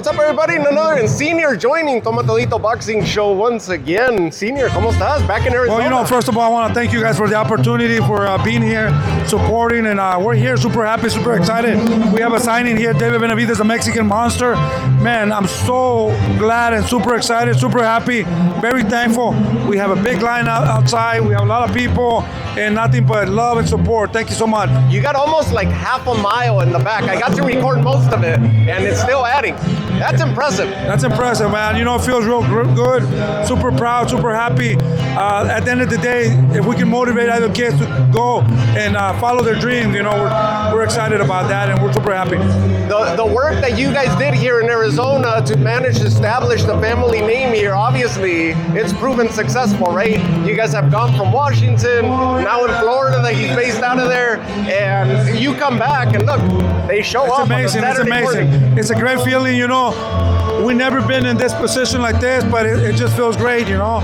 What's up, everybody? Another senior joining Toma Todito Boxing Show once again. Senior, ¿cómo estás? Back in Arizona. Well, first of all, I want to thank you guys for the opportunity for being here, supporting, and we're here super happy, super excited. We have a signing here, David Benavidez, a Mexican monster. Man, I'm so glad and super excited, super happy, very thankful. We have a big line outside. We have a lot of people and nothing but love and support. Thank you so much. You got almost like half a mile in the back. I got to record most of it, and it's still adding. That's impressive. That's impressive, man. It feels real good, super proud, super happy. At the end of the day, if we can motivate other kids to go and follow their dreams, we're excited about that, and we're super happy. The work that you guys did here in Arizona to manage to establish the family name here, obviously, it's proven successful, right? You guys have gone from Washington, now in Florida that he's based out of there, and you come back and look, they show up. Amazing. It's amazing. It's a great feeling, We've never been in this position like this, but it just feels great, All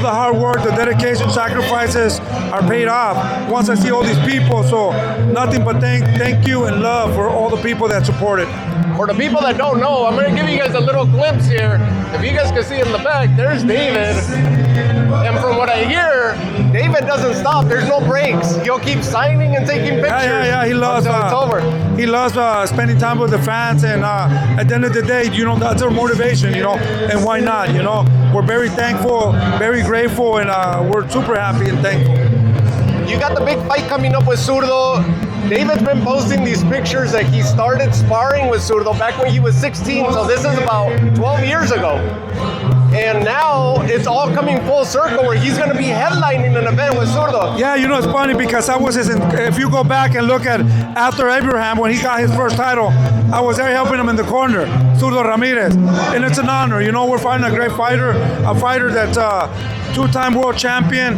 the hard work, the dedication, sacrifices are paid off once I see all these people. So nothing but thank you and love for all the people that support it. For the people that don't know, I'm going to give you guys a little glimpse here. If you guys can see in the back, there's David. And from what I hear, David doesn't stop. There's no breaks. He'll keep signing and taking pictures. Yeah. He loves until it's over. He loves spending time with the fans, and at the end of the day, that's our motivation, and why not, We're very thankful, very grateful, and we're super happy and thankful. You got the big fight coming up with Zurdo. David's been posting these pictures that he started sparring with Zurdo back when he was 16, so this is about 12 years ago. And now it's all coming full circle where he's going to be headlining an event with Zurdo. Yeah, it's funny because if you go back and look at after Abraham, when he got his first title, I was there helping him in the corner, Zurdo Ramirez. And it's an honor, we're fighting a great fighter, a fighter that's two-time world champion.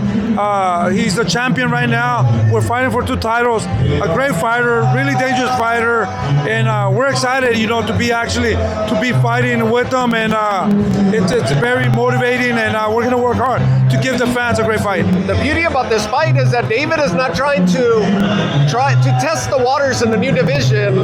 He's the champion right now. We're fighting for 2 titles. A great fighter, really dangerous fighter, and we're excited, to be fighting with him. And it's very motivating, and we're gonna work hard to give the fans a great fight. The beauty about this fight is that David is not trying to test the waters in the new division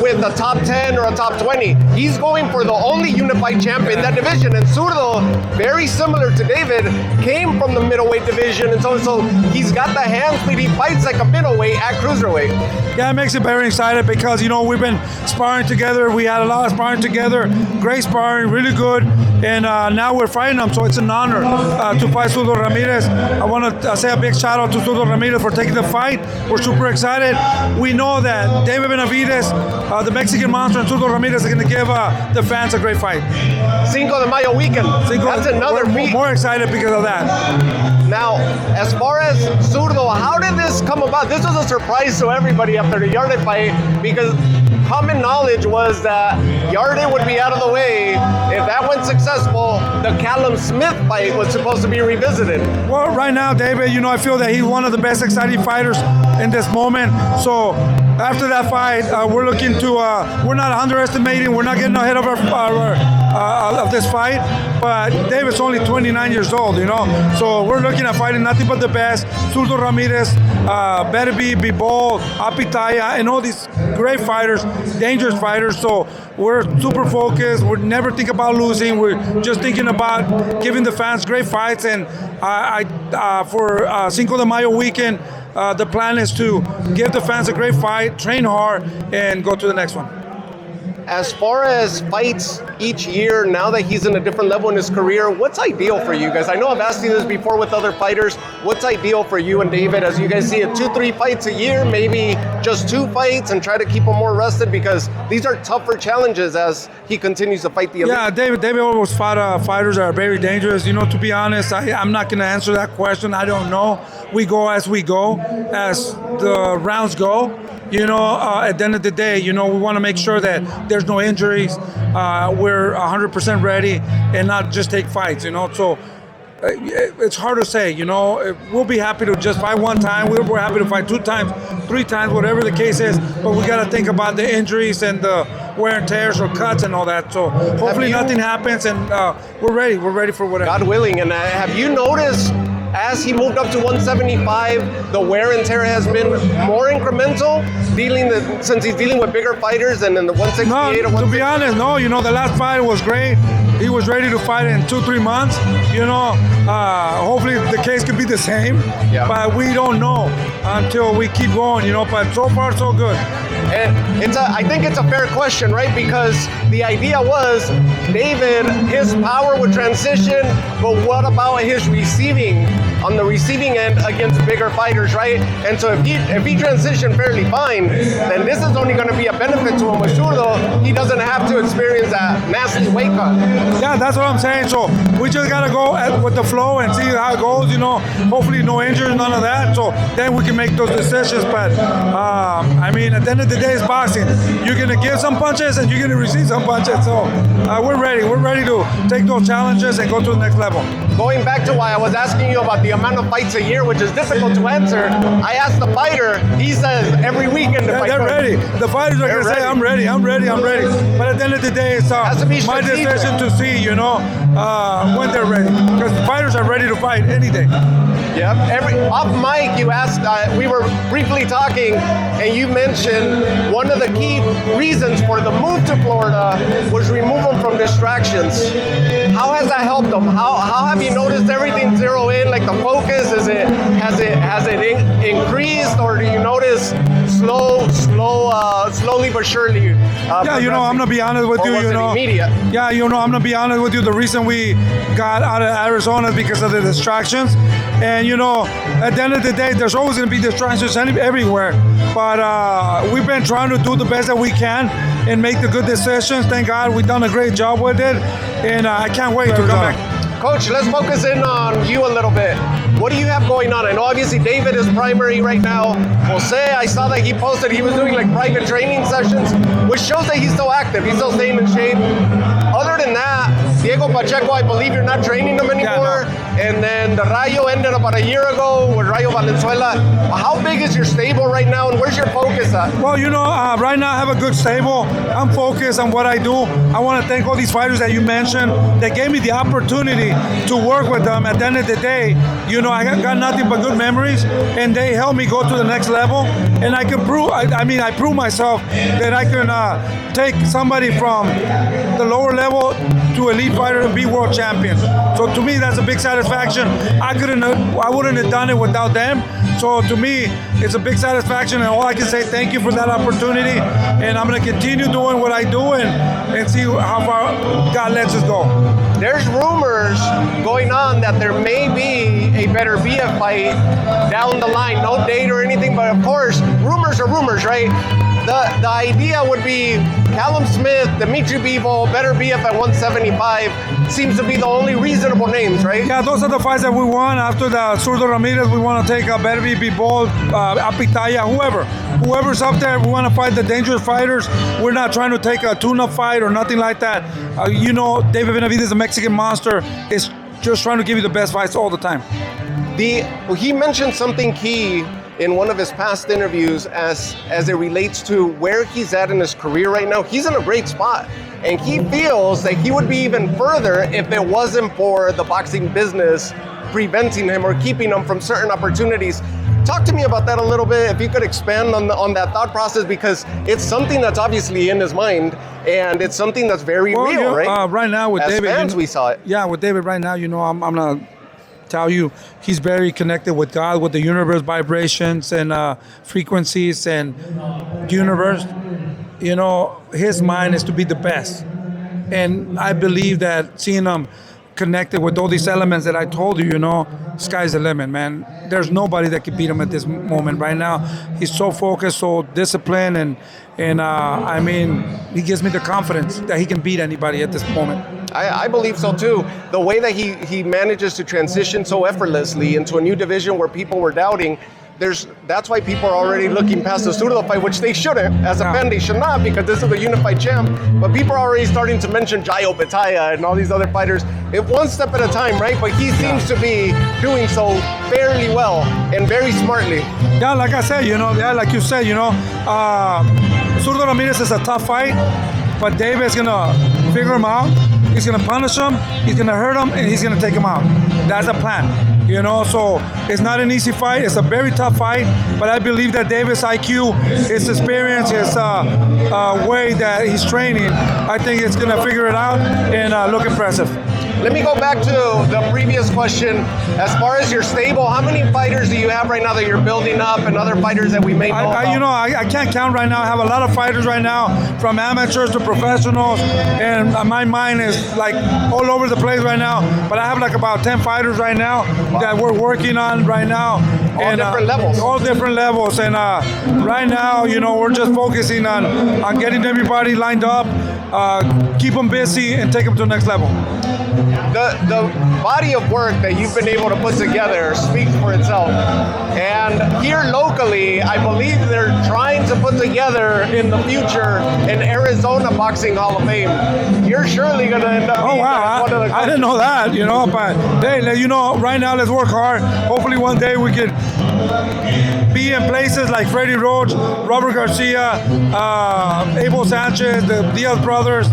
with a top 10 or a top 20. He's going for the only unified champion in that division. And Zurdo, very similar to David, came from the middleweight division, and so he's got the hands, but he fights like a middleweight at cruiserweight. Yeah, it makes it very excited because we've been sparring together. We had a lot of sparring together, great sparring, really good, and now we're fighting them. So it's an honor to fight Zurdo Ramirez. I want to say a big shout out to Zurdo Ramirez for taking the fight. We're super excited. We know that David Benavidez, the Mexican monster, and Zurdo Ramirez are going to give the fans a great fight. Cinco de Mayo weekend. That's another feat. More excited because of that. Now, as far as Zurdo, how did this come about? This was a surprise to everybody after the Yarde fight because common knowledge was that Yarde would be out of the way. If that went successful, the Callum Smith fight was supposed to be revisited. Well, right now, David, I feel that he's one of the best exciting fighters in this moment. So after that fight, we're looking to, we're not underestimating, we're not getting ahead of of this fight, but David's only 29 years old, So we're looking at fighting nothing but the best. Zurdo Ramirez, Benavidez, Bibol, Apitaya, and all these great fighters, dangerous fighters. So we're super focused. We never think about losing. We're just thinking about giving the fans great fights. And for Cinco de Mayo weekend, the plan is to give the fans a great fight, train hard, and go to the next one. As far as fights each year, now that he's in a different level in his career, what's ideal for you guys? I know I've asked you this before with other fighters. What's ideal for you and David as you guys see it? 2-3 fights a year, maybe just 2 fights, and try to keep him more rested because these are tougher challenges as he continues to fight the elite. Yeah, David always fought fighters that are very dangerous. To be honest, I'm not going to answer that question. I don't know. We go as we go, as the rounds go. At the end of the day, we want to make sure that there's no injuries. We're 100% ready and not just take fights, So it's hard to say, We'll be happy to just fight 1 time. We're happy to fight 2 times, 3 times, whatever the case is. But we got to think about the injuries and the wear and tears or cuts and all that. So hopefully nothing happens, and we're ready. We're ready for whatever. God willing. And have you noticed as he moved up to 175, the wear and tear has been more incremental, since he's dealing with bigger fighters than in the 168 No, or 160? to be honest, no. The last fight was great. He was ready to fight in 2-3 months. Hopefully the case could be the same. Yeah. But we don't know until we keep going. But so far so good. And I think it's a fair question, right? Because the idea was David, his power would transition, but what about his receiving on the receiving end against bigger fighters, right? And so if he transitioned fairly fine, then this is only going to be a benefit to him with Zurdo. He doesn't have to experience that nasty weight cut. Yeah, that's what I'm saying. So we just gotta go with the flow and see how it goes. Hopefully no injuries, none of that. So then we can make those decisions. But at the end of the day, it's boxing. You're gonna give some punches and you're gonna receive some punches. So we're ready. We're ready to take those challenges and go to the next level. Going back to why I was asking you about the amount of fights a year, which is difficult to answer, I asked the fighter. He says every weekend. They're ready. The fighters are gonna say, "I'm ready. I'm ready. I'm ready." But at the end of the day, it's my decision to see, when they're ready. Because fighters are ready to fight any day. Yep. Off mic, you asked, we were briefly talking, and you mentioned one of the key reasons for the move to Florida was remove them from distractions. How has that helped them? How have you noticed everything zero in? Like the focus, has it increased, or do you notice slowly but surely? I'm gonna be honest with you. Was it immediate? Yeah, I'm gonna be honest with you. The reason we got out of Arizona is because of the distractions. And at the end of the day, there's always gonna be distractions everywhere. But we've been trying to do the best that we can and make the good decisions. Thank God we've done a great job with it, and I can't wait to come back. Coach, let's focus in on you a little bit. What do you have going on? I know obviously David is primary right now. Jose, I saw that he posted he was doing like private training sessions, which shows that he's still active. He's still staying in shape. Other than that, Diego Pacheco, I believe you're not training him anymore. Yeah, no. And then the Rayo ended about a year ago with Rayo Valenzuela. How big is your stable right now, and where's your focus at? Well, right now I have a good stable. I'm focused on what I do. I want to thank all these fighters that you mentioned that gave me the opportunity to work with them. At the end of the day, I got nothing but good memories, and they helped me go to the next level. And I can prove, I prove myself that I can take somebody from the lower level to elite fighter and be world champion. So to me, that's a big satisfaction. I wouldn't have done it without them. So to me, it's a big satisfaction, and all I can say, thank you for that opportunity. And I'm going to continue doing what I do and see how far God lets us go. There's rumors going on that there may be a better BF fight down the line. No date or anything, but of course, rumors are rumors, right? The idea would be Callum Smith, Dimitri Bivol, better BF at 175 seems to be the only reasonable names, right? Yeah, those are the fights that we want. After the Zurdo Ramirez, we want to take Benavidez, Bivol, Apitaya, whoever's up there. We want to fight the dangerous fighters. We're not trying to take a tune-up fight or nothing like that. David Benavidez, a Mexican monster, is just trying to give you the best fights all the time. He mentioned something key in one of his past interviews as it relates to where he's at in his career right now. He's in a great spot, and he feels that he would be even further if it wasn't for the boxing business preventing him or keeping him from certain opportunities. Talk to me about that a little bit, if you could expand on that thought process, because it's something that's obviously in his mind, and it's something that's very real, right? Right now with As David, fans, we saw it. Yeah, with David right now, I'm gonna tell you, he's very connected with God, with the universe vibrations and frequencies and universe. His mind is to be the best, and I believe that seeing him connected with all these elements that I told you, sky's the limit, man. There's nobody that can beat him at this moment right now. He's so focused, so disciplined, and he gives me the confidence that he can beat anybody at this moment. I believe so too. The way that he manages to transition so effortlessly into a new division where people were doubting, that's why people are already looking past the Sudo fight, which they shouldn't. As a fan, they should not, because this is a unified champ. But people are already starting to mention Jayo Petaya and all these other fighters. One step at a time, right? But he seems to be doing so fairly well and very smartly. Yeah, like I said, like you said, Zurdo Ramirez is a tough fight, but David's gonna figure him out. He's gonna punish him, he's gonna hurt him, and he's gonna take him out. That's the plan. You know, so it's not an easy fight. It's a very tough fight, but I believe that Davis' IQ, his experience, his way that he's training, I think it's going to figure it out and look impressive. Let me go back to the previous question. As far as your stable, how many fighters do you have right now that you're building up, and other fighters that we may know about? I can't count right now. I have a lot of fighters right now, from amateurs to professionals, and my mind is like all over the place right now. But I have like about 10 fighters right now that we're working on right now. All different levels. All different levels. And right now, we're just focusing on getting everybody lined up, keep them busy, and take them to the next level. The body of work that you've been able to put together speaks for itself. And here locally, I believe they're trying to put together in the future an Arizona Boxing Hall of Fame. You're surely going to end up being one of the I didn't know that, but hey, right now let's work hard. Hopefully one day we could be in places like Freddie Roach, Robert Garcia, Abel Sanchez, the Diaz brothers.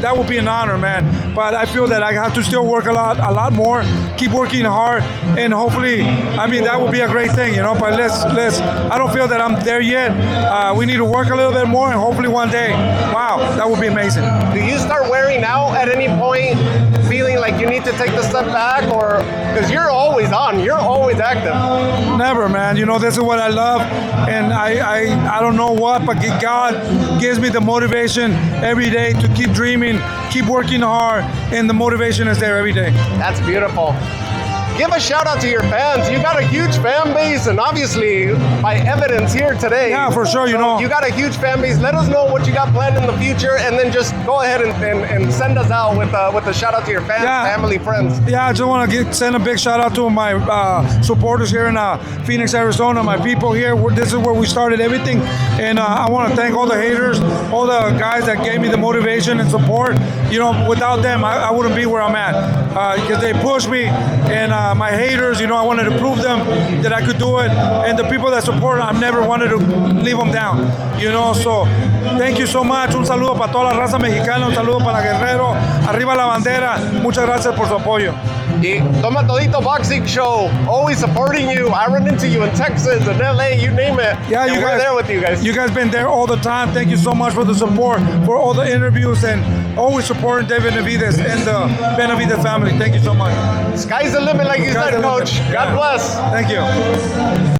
That would be an honor, man. But I feel that I have to still work a lot more, keep working hard, and hopefully, that would be a great thing, But let's. I don't feel that I'm there yet. We need to work a little bit more, and hopefully one day, wow, that would be amazing. Do you start wearing out at any point, feeling like you need to take the step back, or because you're always on, you're always active? Never, man. This is what I love, and I don't know what, but God gives me the motivation every day to keep dreaming, keep working hard, and the motivation is there every day. That's beautiful. Give a shout out to your fans. You got a huge fan base, and obviously by evidence here today. Yeah, for sure. You got a huge fan base. Let us know what you got planned in the future, and then just go ahead and send us out with a shout out to your fans, family, friends. Yeah, I just want to send a big shout out to my supporters here in Phoenix, Arizona. My people here. This is where we started everything, and I want to thank all the haters, all the guys that gave me the motivation and support. Without them, I wouldn't be where I'm at, because they pushed me, and my haters, I wanted to prove them that I could do it, and the people that support, I've never wanted to leave them down, so thank you so much. Un saludo para toda la raza mexicana, un saludo para Guerrero, arriba la bandera, muchas gracias por su apoyo. Y Toma Todito Boxing Show, always supporting you. I run into you in Texas and LA, you name it. Yeah, and we're there with you guys. You guys been there all the time. Thank you so much for the support, for all the interviews, and always supporting David Benavidez and the Benavidez family. Thank you so much. Sky's the limit, like you said, Coach. God bless. Thank you.